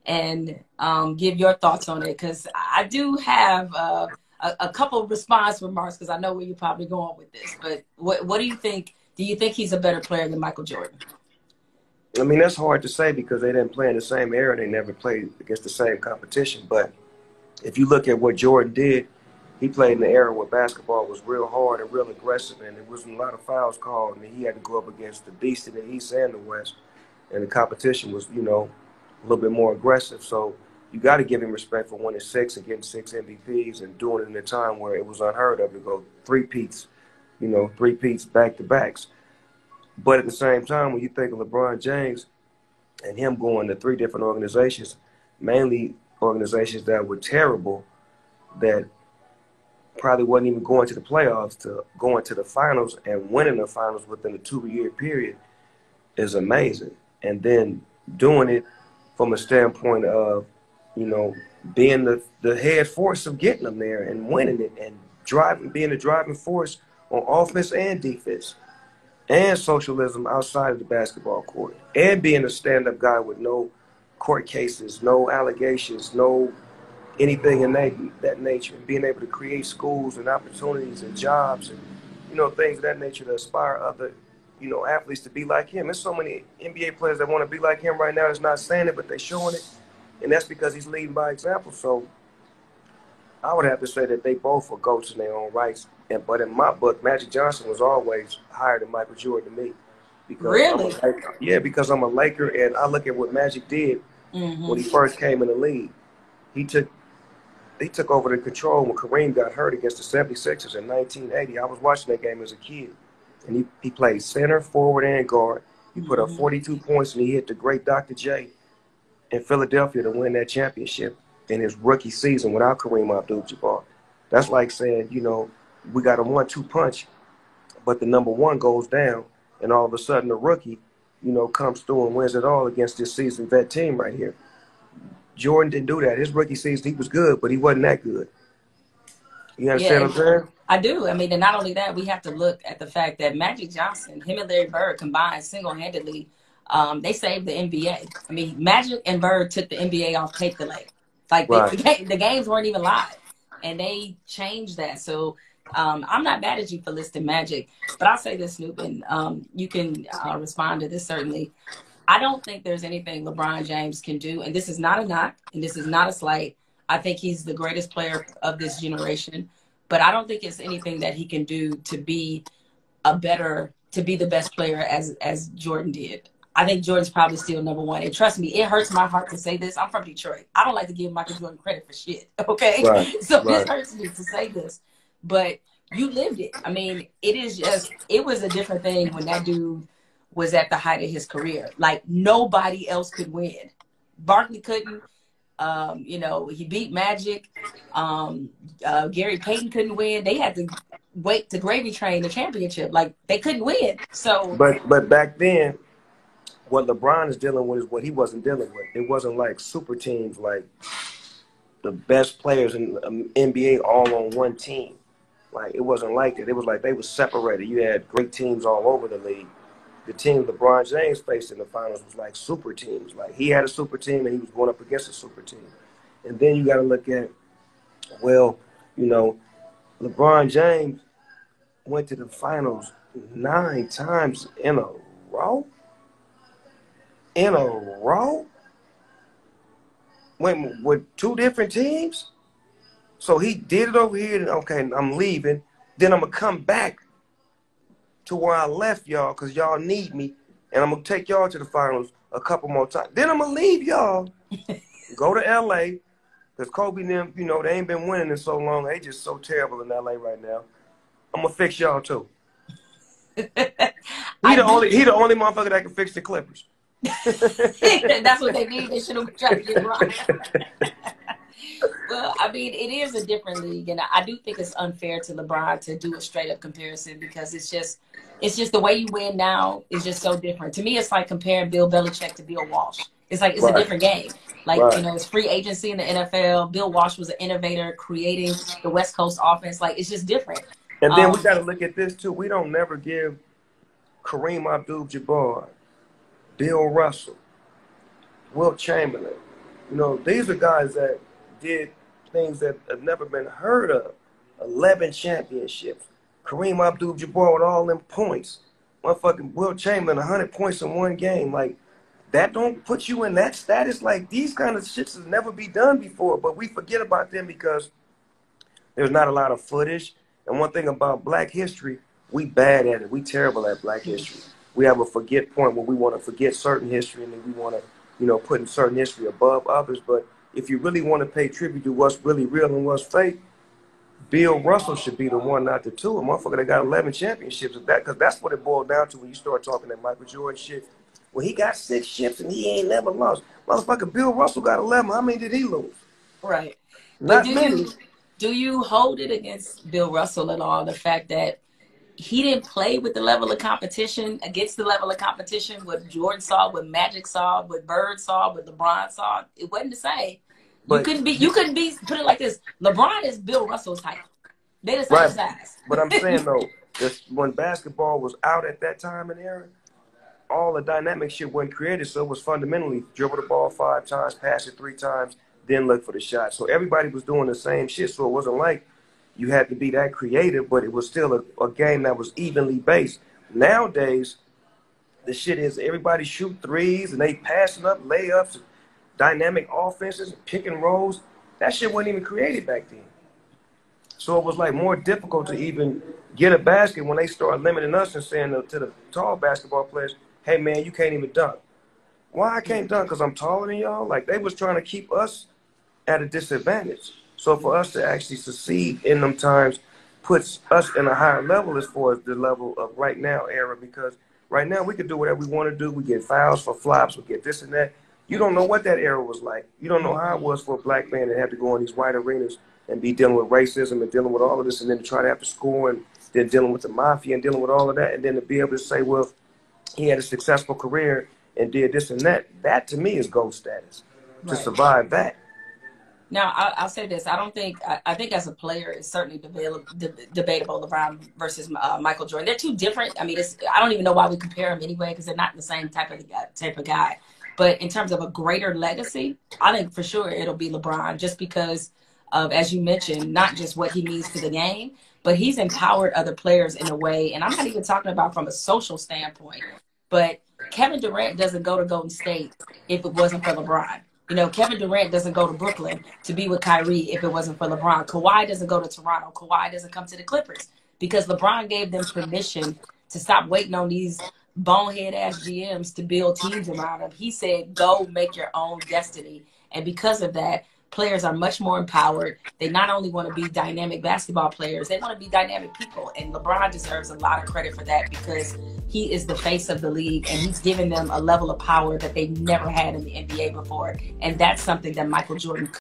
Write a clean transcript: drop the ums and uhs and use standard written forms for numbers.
and give your thoughts on it, because I do have a couple of response remarks, because I know where you're probably going with this. But what do you think? Do you think he's a better player than Michael Jordan? I mean, that's hard to say because they didn't play in the same era. They never played against the same competition. But if you look at what Jordan did, he played in the era where basketball was real hard and real aggressive, and there wasn't a lot of fouls called, and he had to go up against the beast in the East and the West. And the competition was, you know, a little bit more aggressive. So you got to give him respect for winning 6 and getting 6 MVPs and doing it in a time where it was unheard of to go three-peats, you know, three-peats back-to-backs. But at the same time, when you think of LeBron James and him going to 3 different organizations, mainly organizations that were terrible, that probably wasn't even going to the playoffs, to going to the finals and winning the finals within a 2-year period is amazing. And then doing it from a standpoint of, you know, being the head force of getting them there and winning it and being the driving force on offense and defense and socialism outside of the basketball court, and being a stand-up guy with no court cases, no allegations, no anything in that nature, and being able to create schools and opportunities and jobs and, you know, things of that nature to aspire other, you know, athletes to be like him. There's so many NBA players that want to be like him right now that's not saying it, but they're showing it, and that's because he's leading by example. So I would have to say that they both are GOATs in their own rights. But in my book, Magic Johnson was always higher than Michael Jordan to me. Because really? Because I'm a Laker, and I look at what Magic did when he first came in the league. He took over the control when Kareem got hurt against the 76ers in 1980. I was watching that game as a kid. And he played center, forward, and guard. He put up 42 points, and he hit the great Dr. J in Philadelphia to win that championship in his rookie season without Kareem Abdul-Jabbar. That's like saying, you know, we got a 1-2 punch, but the number 1 goes down, and all of a sudden the rookie, you know, comes through and wins it all against this seasoned vet team right here. Jordan didn't do that. His rookie season, he was good, but he wasn't that good. You understand what I'm saying? I do. I mean, and not only that, we have to look at the fact that Magic Johnson, him and Larry Bird combined single-handedly, they saved the NBA. I mean, Magic and Bird took the NBA off tape delay. Like, the games weren't even live, and they changed that. So I'm not mad at you for listing Magic, but I'll say this, Snoop, and you can respond to this certainly. I don't think there's anything LeBron James can do, and this is not a knock, and this is not a slight. I think he's the greatest player of this generation, but I don't think it's anything that he can do to be the best player as Jordan did. I think Jordan's probably still number 1. And trust me, it hurts my heart to say this. I'm from Detroit. I don't like to give Michael Jordan credit for shit, okay? This hurts me to say this. But you lived it. I mean, it was a different thing when that dude was at the height of his career. Like, nobody else could win. Barkley couldn't. You know, he beat Magic. Gary Payton couldn't win. They had to wait to gravy train the championship. Like, they couldn't win. So, but back then, what LeBron is dealing with is what he wasn't dealing with. It wasn't like super teams, like the best players in the NBA all on one team. Like, it wasn't like that. It was like they were separated. You had great teams all over the league. The team LeBron James faced in the finals was like super teams. Like, he had a super team, and he was going up against a super team. And then you got to look at, well, you know, LeBron James went to the finals 9 times in a row. Went with 2 different teams. So he did it over here, and okay, I'm leaving. Then I'm going to come back to where I left y'all because y'all need me, and I'm going to take y'all to the finals a couple more times. Then I'm going to leave y'all, go to L.A., because Kobe and them, you know, they ain't been winning in so long. They just so terrible in L.A. right now. I'm going to fix y'all, too. He the only motherfucker that can fix the Clippers. That's what they need. They should have tried to get it right. Well, I mean, it is a different league, and I do think it's unfair to LeBron to do a straight up comparison because it's just the way you win now is just so different. To me, it's like comparing Bill Belichick to Bill Walsh. It's like it's a different game. Like, you know, it's free agency in the NFL. Bill Walsh was an innovator creating the West Coast offense. Like, it's just different. And then we got to look at this, too. We don't never give Kareem Abdul-Jabbar, Bill Russell, Wilt Chamberlain. You know, these are guys that did things that have never been heard of. 11 championships. Kareem Abdul-Jabbar with all them points. Motherfucking Wilt Chamberlain, 100 points in one game. Like, that don't put you in that status. Like, these kind of shits has never be done before, but we forget about them because there's not a lot of footage. And one thing about black history, we bad at it. We terrible at black history. We have a forget point where we want to forget certain history and then we want to, you know, put in certain history above others. But if you really want to pay tribute to what's really real and what's fake, Bill Russell should be the one, not the two. A motherfucker that got 11 championships of that, because that's what it boiled down to when you start talking that Michael Jordan shit. Well, he got 6 ships and he ain't never lost. Motherfucker, Bill Russell got 11. How many did he lose? Right. Not many. Do you hold it against Bill Russell at all, the fact that he didn't play with the level of competition, against the level of competition, what Jordan saw, what Magic saw, what Bird saw, what LeBron saw? It wasn't the same. But you couldn't be, put it like this, LeBron is Bill Russell's height. They're the same size. But I'm saying, though, when basketball was out at that time and era, all the dynamic shit wasn't created, so it was fundamentally dribble the ball 5 times, pass it 3 times, then look for the shot. So everybody was doing the same shit, so it wasn't like you had to be that creative, but it was still a game that was evenly based. Nowadays, the shit is everybody shoot threes and they passing up layups, dynamic offenses, pick and rolls. That shit wasn't even created back then. So it was like more difficult to even get a basket when they start limiting us and saying to the tall basketball players, hey man, you can't even dunk. Why I can't dunk? Because I'm taller than y'all? Like, they was trying to keep us at a disadvantage. So for us to actually succeed in them times puts us in a higher level as far as the level of right now era, because right now we can do whatever we want to do. We get fouls for flops, we get this and that. You don't know what that era was like. You don't know how it was for a black man to have to go in these white arenas and be dealing with racism and dealing with all of this, and then to try to have to score, and then dealing with the mafia and dealing with all of that, and then to be able to say, well, he had a successful career and did this and that. That to me is gold status, to survive that. Now, I'll say this. I think as a player, it's certainly debatable, LeBron versus Michael Jordan. They're two different. I mean, I don't even know why we compare them anyway, because they're not the same type of guy. But in terms of a greater legacy, I think for sure it'll be LeBron, just because of, as you mentioned, not just what he means to the game, but he's empowered other players in a way. And I'm not even talking about from a social standpoint, but Kevin Durant doesn't go to Golden State if it wasn't for LeBron. You know, Kevin Durant doesn't go to Brooklyn to be with Kyrie if it wasn't for LeBron. Kawhi doesn't go to Toronto. Kawhi doesn't come to the Clippers because LeBron gave them permission to stop waiting on these bonehead-ass GMs to build teams around him. He said, go make your own destiny. And because of that, players are much more empowered. They not only want to be dynamic basketball players, they want to be dynamic people. And LeBron deserves a lot of credit for that, because he is the face of the league, and he's given them a level of power that they never had in the NBA before. And that's something that Michael Jordan